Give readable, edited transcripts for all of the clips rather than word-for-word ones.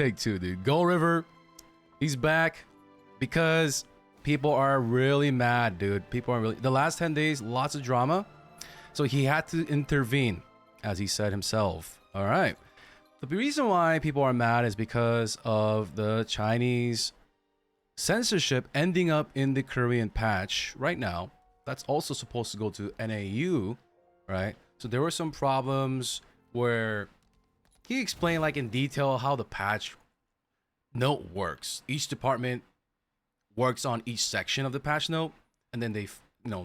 Take two, dude. Gold River, he's back because people are really mad, dude. People are really... The last 10 days, lots of drama. So he had to intervene, as he said himself. All right. The reason why people are mad is because of the Chinese censorship ending up in the Korean patch right now. That's also supposed to go to NAU, right? So there were some problems where he explained like in detail how the patch note works. Each department works on each section of the patch note, and then they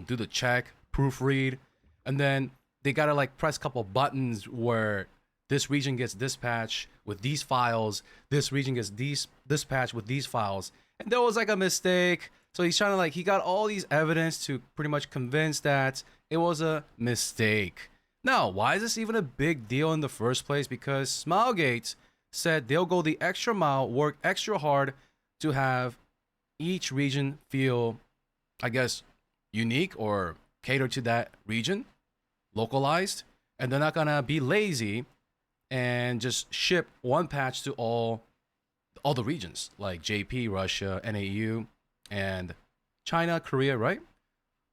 do the check, proofread, and then they gotta like press a couple buttons where this region gets this patch with these files, this region gets this patch with these files, and there was like a mistake. So he's trying to like, he got all these evidence to pretty much convince that it was a mistake. Now, why is this even a big deal in the first place? Because Smilegate said they'll go the extra mile, work extra hard to have each region feel, I guess, unique or cater to that region, localized, and they're not gonna be lazy and just ship one patch to all the regions like JP, Russia, NAU, and China, Korea, right?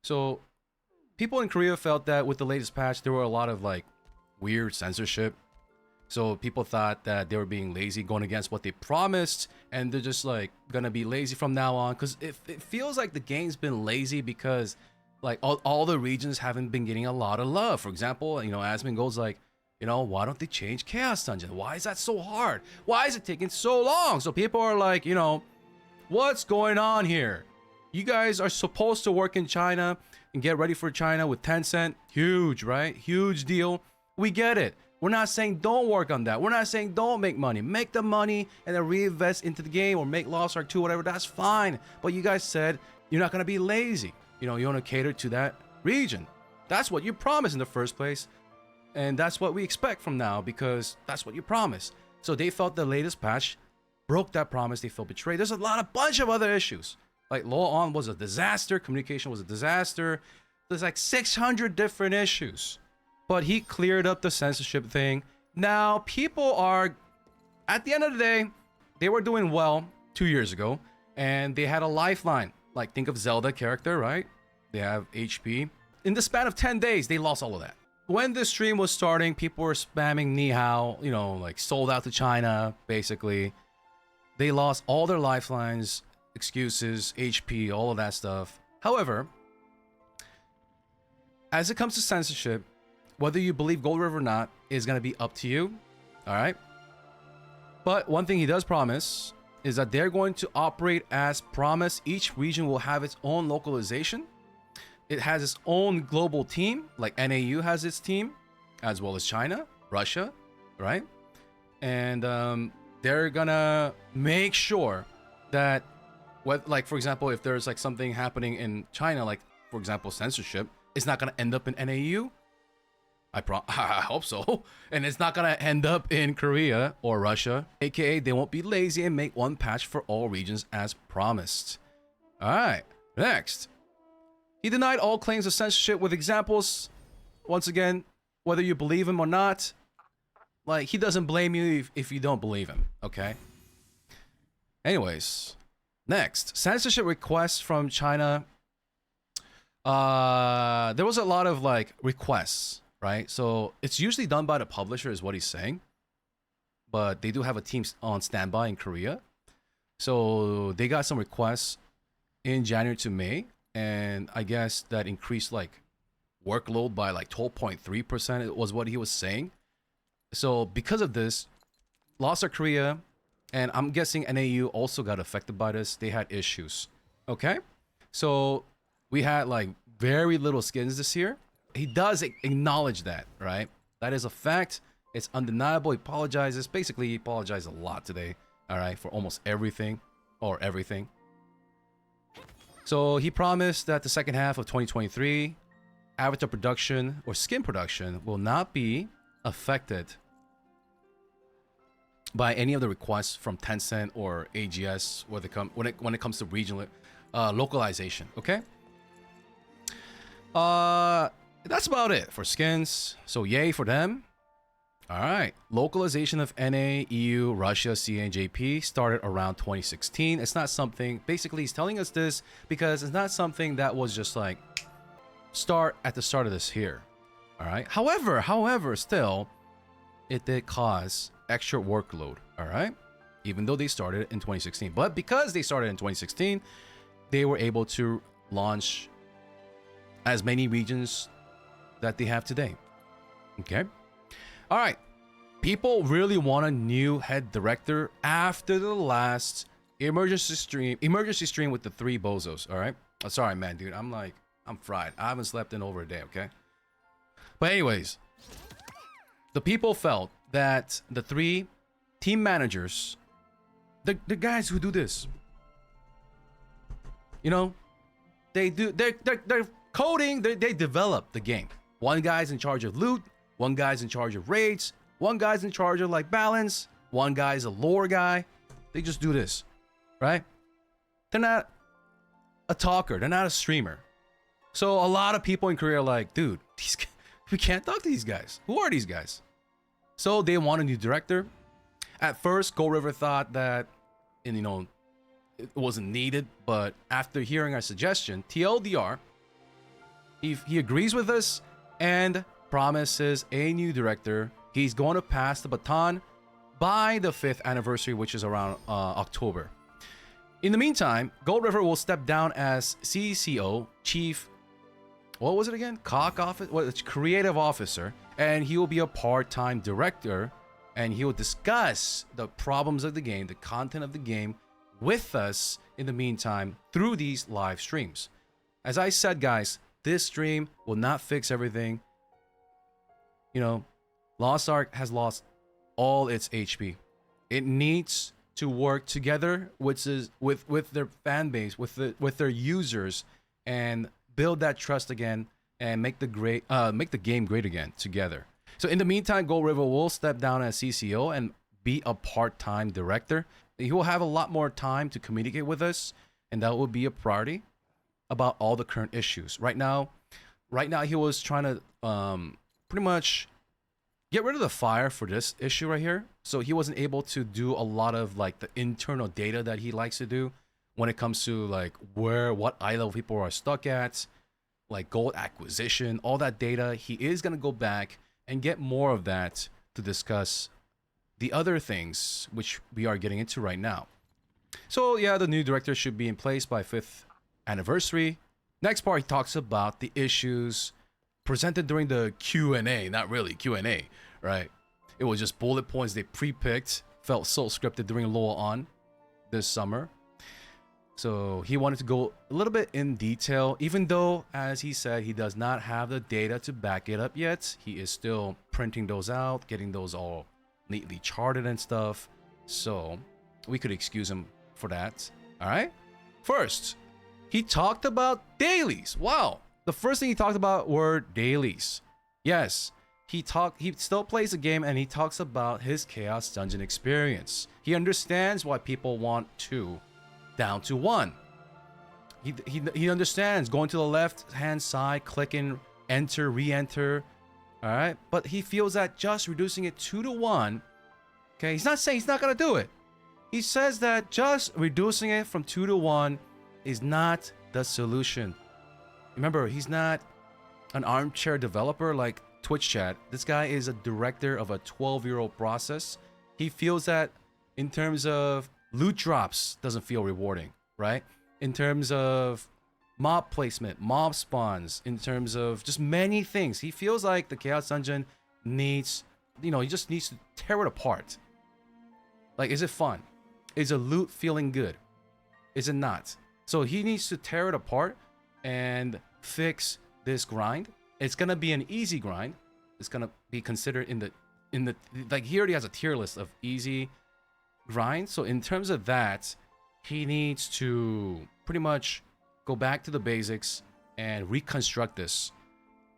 So people in Korea felt that with the latest patch, there were a lot of like weird censorship. So people thought that they were being lazy, going against what they promised, and they're just like gonna be lazy from now on. Because it feels like the game's been lazy because like all the regions haven't been getting a lot of love. For example, Asmin goes like, why don't they change Chaos Dungeon? Why is that so hard? Why is it taking so long? So people are like, what's going on here? You guys are supposed to work in China and get ready for China with Tencent. Huge, right? Huge deal. We get it. We're not saying don't work on that. We're not saying don't make money. Make the money and then reinvest into the game or make Lost Ark 2, whatever. That's fine. But you guys said you're not going to be lazy. You want to cater to that region. That's what you promised in the first place. And that's what we expect from now because that's what you promised. So they felt the latest patch broke that promise. They felt betrayed. There's a bunch of other issues. Like Law On was a disaster. Communication was a disaster. There's like 600 different issues. But he cleared up the censorship thing. Now people are, at the end of the day, they were doing well 2 years ago. And they had a lifeline. Like think of Zelda character, right? They have HP. In the span of 10 days, they lost all of that. When the stream was starting, people were spamming Ni Hao, like sold out to China, basically. They lost all their lifelines, excuses, HP, all of that stuff. However, as it comes to censorship, whether you believe Gold River or not is going to be up to you, all right? But one thing he does promise is that they're going to operate as promised. Each region will have its own localization. It has its own global team, like NAU has its team, as well as China, Russia, right? And they're gonna make sure that, like for example, if there's like something happening in China, like for example censorship, it's not gonna end up in NAU. I hope so. And it's not gonna end up in Korea or Russia. AKA, they won't be lazy and make one patch for all regions as promised. All right, next. He denied all claims of censorship with examples. Once again, whether you believe him or not, like he doesn't blame you if you don't believe him, okay? Anyways, next, censorship requests from China. There was a lot of like requests, right? So it's usually done by the publisher is what he's saying. But they do have a team on standby in Korea. So they got some requests in January to May. And I guess that increased like workload by like 12.3%. It was what he was saying. So because of this, Lost Ark Korea, and I'm guessing NAU also got affected by this. They had issues. Okay, so we had like very little skins this year. He does acknowledge that, right? That is a fact. It's undeniable. He apologizes. Basically, he apologized a lot today. All right, for almost everything or everything. So he promised that the second half of 2023, avatar production or skin production will not be affected by any of the requests from Tencent or AGS when it comes to regional localization. Okay. That's about it for skins. So yay for them. All right. Localization of NA, EU, Russia, CA, and JP started around 2016. It's not something, basically, he's telling us this because it's not something that was just like start at the start of this here. All right. However, still, it did cause extra workload. All right. Even though they started in 2016. But because they started in 2016, they were able to launch as many regions that they have today. Okay. All right. People really want a new head director after the last emergency stream with the three bozos. All right. Oh, sorry, man, dude. I'm fried. I haven't slept in over a day. Okay. But anyways, the people felt that the three team managers, the guys who do this, you know, they're coding. They develop the game. One guy's in charge of loot. One guy's in charge of raids. One guy's in charge of like balance. One guy's a lore guy. They just do this, right? They're not a talker. They're not a streamer. So a lot of people in Korea are like, dude, we can't talk to these guys. Who are these guys? So they want a new director. At first, Gold River thought that, and it wasn't needed. But after hearing our suggestion, TLDR, he agrees with us and promises a new director. He's going to pass the baton by the 5th anniversary, which is around October. In the meantime, Gold River will step down as CCO, Chief, what was it again? Creative Officer, and he will be a part-time director, and he will discuss the problems of the game, the content of the game, with us in the meantime through these live streams. As I said, guys, this stream will not fix everything. Lost Ark has lost all its HP. It needs to work together with their fan base, with their users, and build that trust again and make the game great again together. So in the meantime, Gold River will step down as CCO and be a part-time director. He will have a lot more time to communicate with us, and that will be a priority about all the current issues. Right now he was trying to pretty much get rid of the fire for this issue right here. So he wasn't able to do a lot of like the internal data that he likes to do when it comes to like what eye level people are stuck at, like gold acquisition, all that data. He is going to go back and get more of that to discuss the other things which we are getting into right now. So yeah, the new director should be in place by 5th anniversary. Next part, he talks about the issues presented during the Q&A. Not really Q&A, right? It was just bullet points they pre-picked. Felt so scripted during LOL on this summer. So he wanted to go a little bit in detail, even though, as he said, he does not have the data to back it up yet. He is still printing those out, getting those all neatly charted and stuff. So we could excuse him for that. All right. First, he talked about dailies. Wow. The first thing he talked about were dailies. Yes, he still plays the game, and he talks about his Chaos Dungeon experience. He understands why people want 2 down to 1. He understands going to the left hand side, clicking enter, re-enter. All right, but he feels that just reducing it 2 to 1. Okay, he's not saying he's not gonna do it. He says that just reducing it from 2 to 1 is not the solution. Remember, he's not an armchair developer like Twitch chat. This guy is a director of a 12-year-old process. He feels that in terms of loot drops doesn't feel rewarding, right? In terms of mob placement, mob spawns, in terms of just many things. He feels like the Chaos Dungeon needs, he just needs to tear it apart. Like, is it fun? Is a loot feeling good? Is it not? So he needs to tear it apart and fix this grind. It's gonna be an easy grind. It's gonna be considered in the like, he already has a tier list of easy grind. So in terms of that, he needs to pretty much go back to the basics and reconstruct this.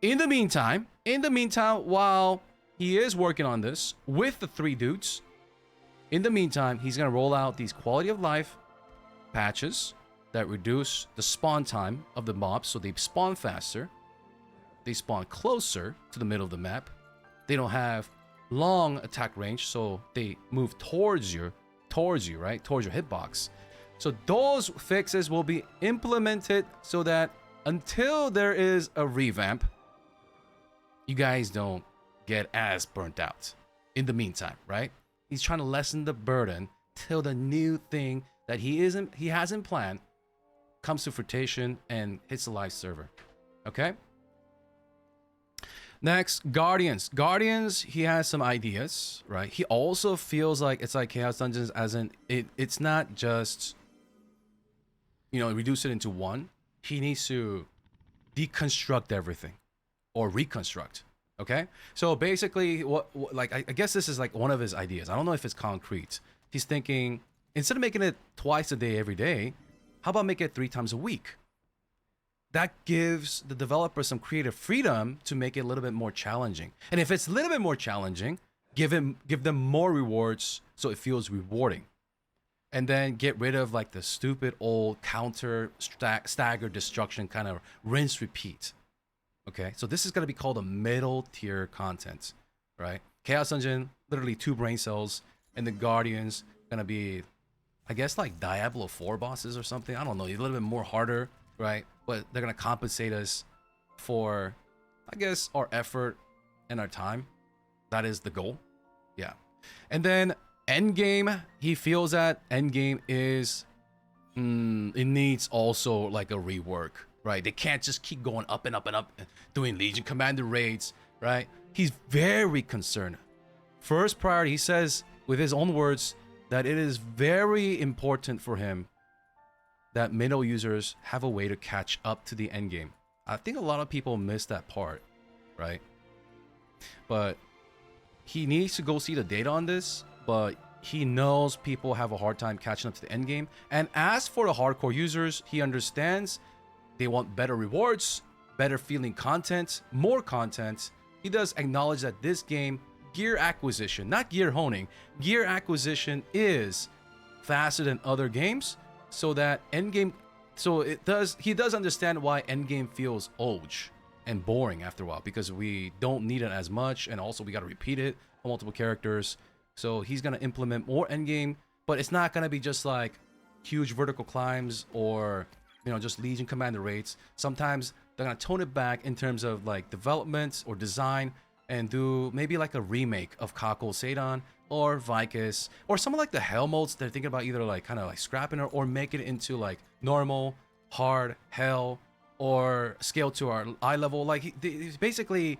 In the meantime, while he is working on this with the 3 dudes, in the meantime, he's gonna roll out these quality of life patches that reduce the spawn time of the mobs, so they spawn faster, they spawn closer to the middle of the map, they don't have long attack range, so they move towards you, right? Towards your hitbox. So those fixes will be implemented so that until there is a revamp, you guys don't get as burnt out. In the meantime, right? He's trying to lessen the burden till the new thing that he hasn't planned comes to fruition and hits the live server. Okay? Next, Guardians. Guardians, he has some ideas, right? He also feels like it's like Chaos Dungeons as in it's not just, you know, reduce it into one. He needs to deconstruct everything or reconstruct. Okay? So basically like I guess this is like one of his ideas. I don't know if it's concrete. He's thinking instead of making it twice a day every day, how about make it 3 times a week? That gives the developer some creative freedom to make it a little bit more challenging. And if it's a little bit more challenging, give them more rewards so it feels rewarding. And then get rid of like the stupid old counter stagger destruction kind of rinse repeat. Okay, so this is going to be called a middle tier content, right? Chaos Dungeon, literally 2 brain cells, and the Guardians going to be, I guess, like Diablo 4 bosses or something. I don't know, a little bit more harder, right? But they're going to compensate us for, I guess, our effort and our time. That is the goal. Yeah. And then Endgame, he feels that Endgame is, it needs also like a rework, right? They can't just keep going up and up and up, doing Legion Commander raids, right? He's very concerned. First priority, he says, with his own words, that it is very important for him that middle users have a way to catch up to the end game. I think a lot of people miss that part, right? But he needs to go see the data on this, but he knows people have a hard time catching up to the end game. And as for the hardcore users, he understands they want better rewards, better feeling content, more content. He does acknowledge that this game, gear acquisition, not gear honing, gear acquisition is faster than other games. So that endgame, he does understand why endgame feels old and boring after a while, because we don't need it as much, and also we got to repeat it on multiple characters. So he's gonna implement more endgame, but it's not gonna be just like huge vertical climbs or, you know, just Legion Commander raids. Sometimes they're gonna tone it back in terms of like development or design, and do maybe like a remake of Kako Seidon or Vicus, or some of like the hell modes. They're thinking about either like kind of like scrapping or make it into like normal, hard, hell, or scale to our eye level. Like he's basically,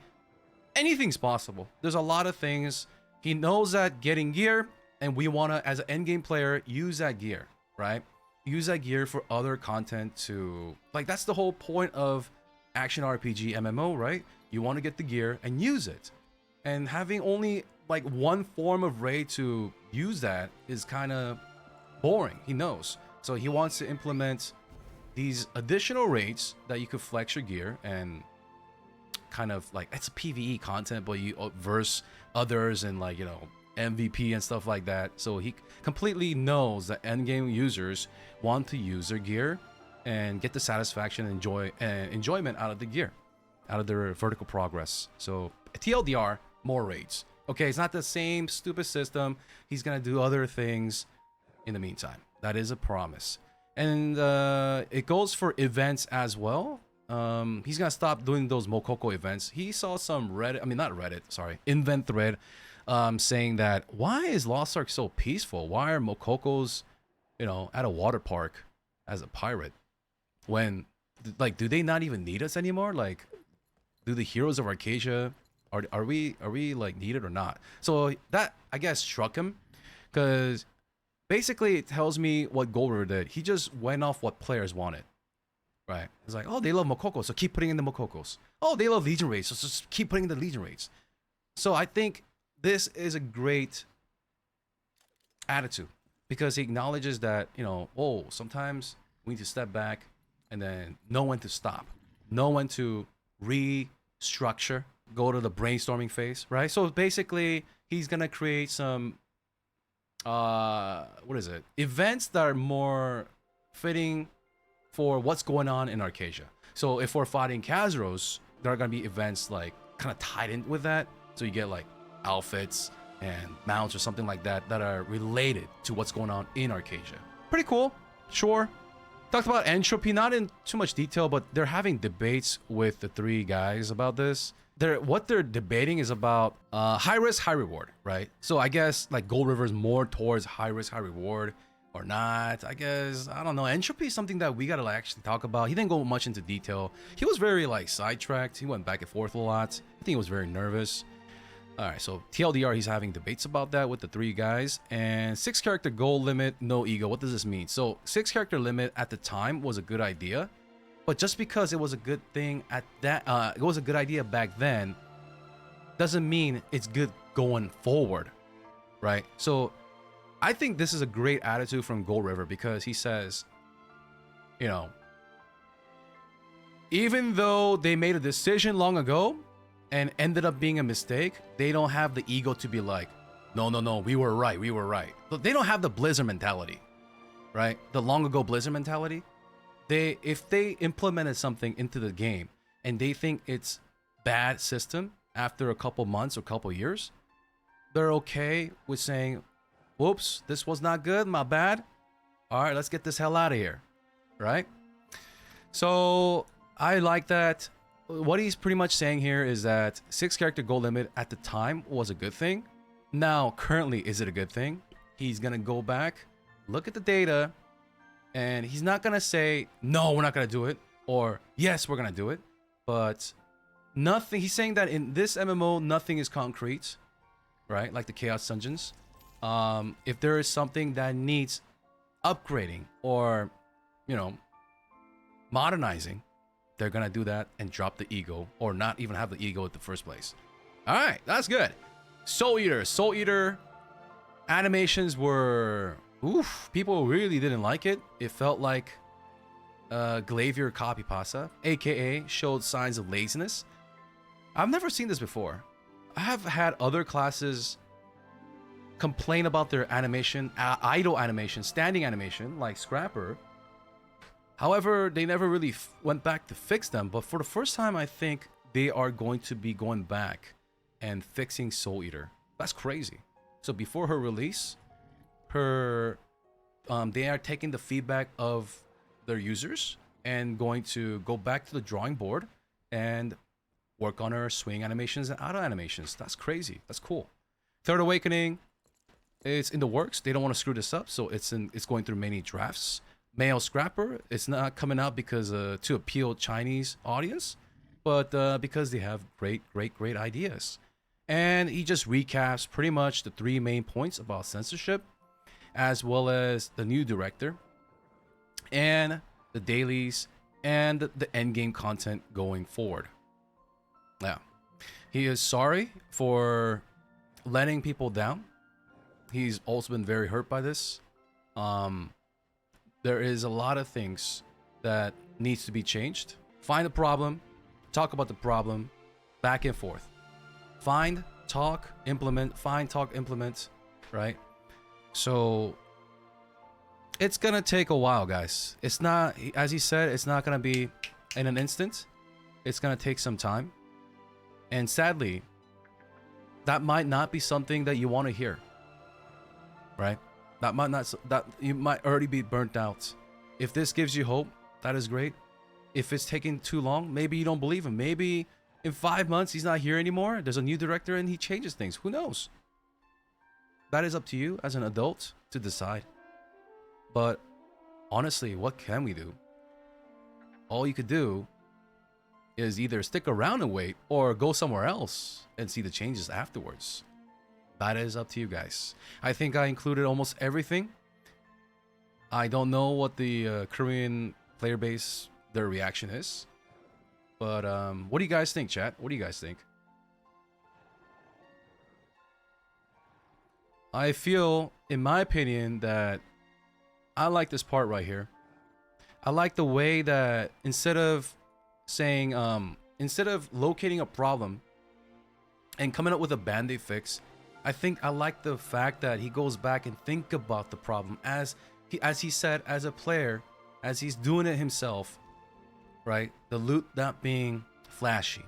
anything's possible. There's a lot of things. He knows that getting gear, and we want to, as an endgame player, use that gear, right? Use that gear for other content to, like, that's the whole point of action RPG MMO, right? You want to get the gear and use it. And having only like one form of raid to use that is kind of boring. He knows. So he wants to implement these additional raids that you could flex your gear and kind of like, it's a PvE content, but you verse others and like, you know, MVP and stuff like that. So he completely knows that endgame users want to use their gear and get the satisfaction and enjoyment out of the gear, out of their vertical progress. So TLDR, more raids. Okay, it's not the same stupid system. He's gonna do other things in the meantime. That is a promise. And it goes for events as well. He's gonna stop doing those Mokoko events. He saw some Reddit, I mean not Reddit, sorry, Invent thread, saying that, why is Lost Ark so peaceful? Why are Mokokos, you know, at a water park as a pirate? When, like, do they not even need us anymore? Like, do the heroes of Arcadia, are we like needed or not? So that, I guess, struck him, because basically it tells me what Gold River did. He just went off what players wanted, right? It's like, oh, they love Mokoko, so keep putting in the Mokokos. Oh, they love Legion raids, so just keep putting in the Legion raids. So I think this is a great attitude, because he acknowledges that, you know, oh, sometimes we need to step back and then know when to stop, know when to restructure, go to the brainstorming phase, right? So basically, he's gonna create some events that are more fitting for what's going on in Arcadia. So if we're fighting Kazuros, there are gonna be events like kind of tied in with that. So you get like, outfits and mounts or something like that that are related to what's going on in Arcadia. Pretty cool, sure. Talked about Entropy, not in too much detail, but they're having debates with the three guys about this. What they're debating is about high risk, high reward, right? So I guess like Gold River is more towards high risk, high reward, or not. I guess, I don't know. Entropy is something that we gotta like actually talk about. He didn't go much into detail. He was very like sidetracked. He went back and forth a lot. I think he was very nervous. All right, so TLDR, he's having debates about that with the three guys. And 6 character goal limit, no ego. What does this mean? So 6 character limit at the time was a good idea, but just because it was a good thing at that, it was a good idea back then, doesn't mean it's good going forward, right? So I think this is a great attitude from Gold River because he says, you know, even though they made a decision long ago and ended up being a mistake, they don't have the ego to be like, no, we were right. But they don't have the Blizzard mentality, right? The long ago Blizzard mentality. If they implemented something into the game and they think it's bad system after a couple months or couple years, they're okay with saying, whoops, this was not good, my bad. All right, let's get this hell out of here, right? So I like that. What he's pretty much saying here is that 6 character goal limit at the time was a good thing. Now, currently, is it a good thing? He's going to go back, look at the data, and he's not going to say, no, we're not going to do it, or yes, we're going to do it. But nothing, he's saying that in this MMO, nothing is concrete, right? Like the Chaos Dungeons. If there is something that needs upgrading or, you know, modernizing, they're gonna do that and drop the ego, or not even have the ego in the first place. All right, that's good. Soul Eater animations were, oof, people really didn't like it. It felt like Glavier copy pasta, aka showed signs of laziness. I've never seen this before. I have had other classes complain about their animation, idle animation, standing animation, like Scrapper. However, they never really went back to fix them. But for the first time, I think they are going to be going back and fixing Soul Eater. That's crazy. So before her release, they are taking the feedback of their users and going to go back to the drawing board and work on her swing animations and auto animations. That's crazy. That's cool. Third Awakening, it's in the works. They don't want to screw this up, so it's going through many drafts. Male Scrapper, it's not coming out because to appeal Chinese audience, but because they have great ideas. And he just recaps pretty much the 3 main points about censorship, as well as the new director, and the dailies, and the endgame content going forward. Yeah, he is sorry for letting people down. He's also been very hurt by this. There is a lot of things that needs to be changed. Find the problem, talk about the problem, back and forth. Find, talk, implement, find, talk, implement, right? So it's gonna take a while, guys. It's not, as he said, it's not gonna be in an instant. It's gonna take some time. And sadly, that might not be something that you want to hear, right? That might not, that you might already be burnt out. If this gives you hope, that is great. If it's taking too long, maybe you don't believe him. Maybe in 5 months he's not here anymore. There's a new director and he changes things. Who knows? That is up to you as an adult to decide. But honestly, what can we do? All you could do is either stick around and wait or go somewhere else and see the changes afterwards. That is up to you guys. I think I included almost everything. I don't know what the Korean player base, their reaction is. But what do you guys think, chat? What do you guys think? I feel, in my opinion, that I like this part right here. I like the way that instead of saying, instead of locating a problem and coming up with a band-aid fix, I think I like the fact that he goes back and think about the problem as he said, as a player, as he's doing it himself, right? The loot not being flashy,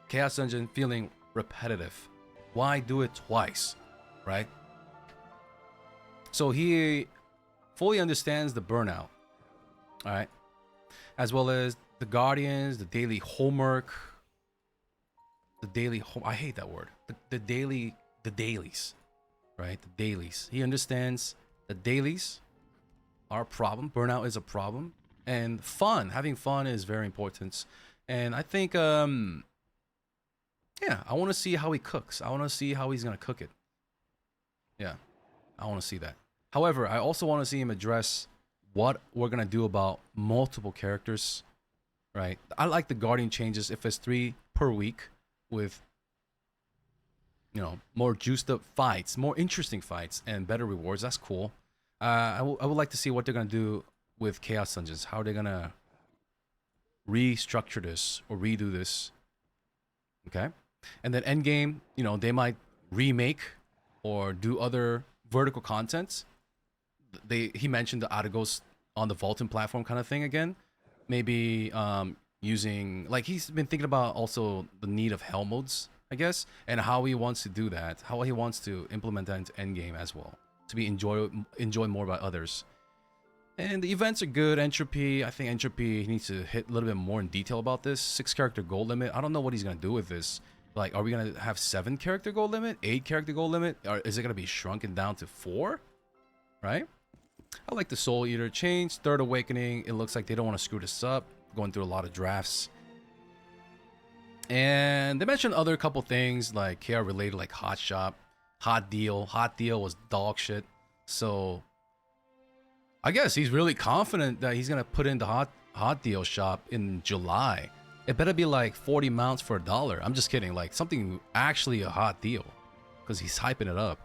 Chaos Dungeon feeling repetitive, Why do it twice, right? So he fully understands the burnout, all right, as well as the Guardians, the daily homework, I hate that word. The dailies, right? The dailies. He understands the dailies are a problem. Burnout is a problem, and having fun is very important. And I think, yeah, I want to see how he cooks. I want to see how he's gonna cook it. Yeah, I want to see that. However, I also want to see him address what we're gonna do about multiple characters, right? I like the Guardian changes if it's 3 per week with, you know, more juiced up fights, more interesting fights, and better rewards. That's cool. I would like to see what they're gonna do with Chaos Dungeons. How are they gonna restructure this or redo this? Okay, and then Endgame, you know, they might remake or do other vertical content. He mentioned the Argos on the Vulcan platform kind of thing again. Maybe using, like, he's been thinking about also the need of hell modes, I guess, and how he wants to do that, how he wants to implement that into Endgame as well, to be enjoyed more by others. And the events are good. Entropy, I think Entropy needs to hit a little bit more in detail about this 6-character goal limit. I don't know what he's gonna do with this. Like, are we gonna have 7-character goal limit, 8-character goal limit, or is it gonna be shrunken down to 4? Right? I like the Soul Eater change. Third Awakening, it looks like they don't want to screw this up. Going through a lot of drafts. And they mentioned other couple things like KR related, like Hot Shop, Hot Deal. Hot Deal was dog shit. So I guess he's really confident that he's gonna put in the hot deal shop in July. It better be like 40 mounts for $1. I'm just kidding. Like something actually a hot deal, because he's hyping it up.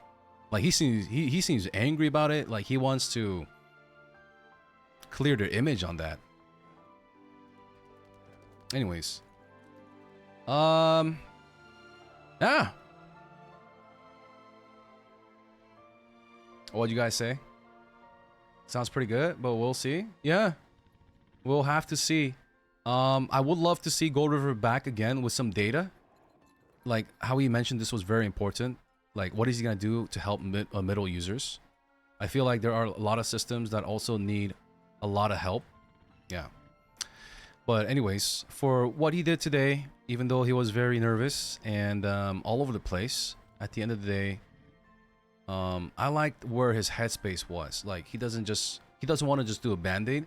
Like he seems angry about it. Like he wants to clear their image on that. Anyways, yeah. What'd you guys say? Sounds pretty good, but we'll see. Yeah, we'll have to see. I would love to see Gold River back again with some data. Like how he mentioned this was very important. Like what is he gonna do to help middle users? I feel like there are a lot of systems that also need a lot of help. Yeah. But anyways, for what he did today, even though he was very nervous and all over the place, at the end of the day, I liked where his headspace was. Like he doesn't want to just do a band-aid.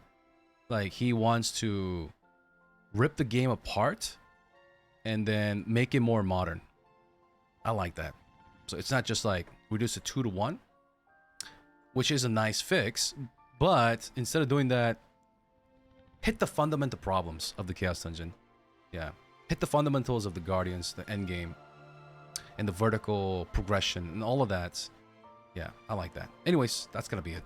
Like he wants to rip the game apart and then make it more modern. I like that. So it's not just like reduce it 2-to-1, which is a nice fix, but instead of doing that, hit the fundamental problems of the Chaos Dungeon. Yeah. Hit the fundamentals of the Guardians, the end game, and the vertical progression and all of that. Yeah, I like that. Anyways, that's gonna be it.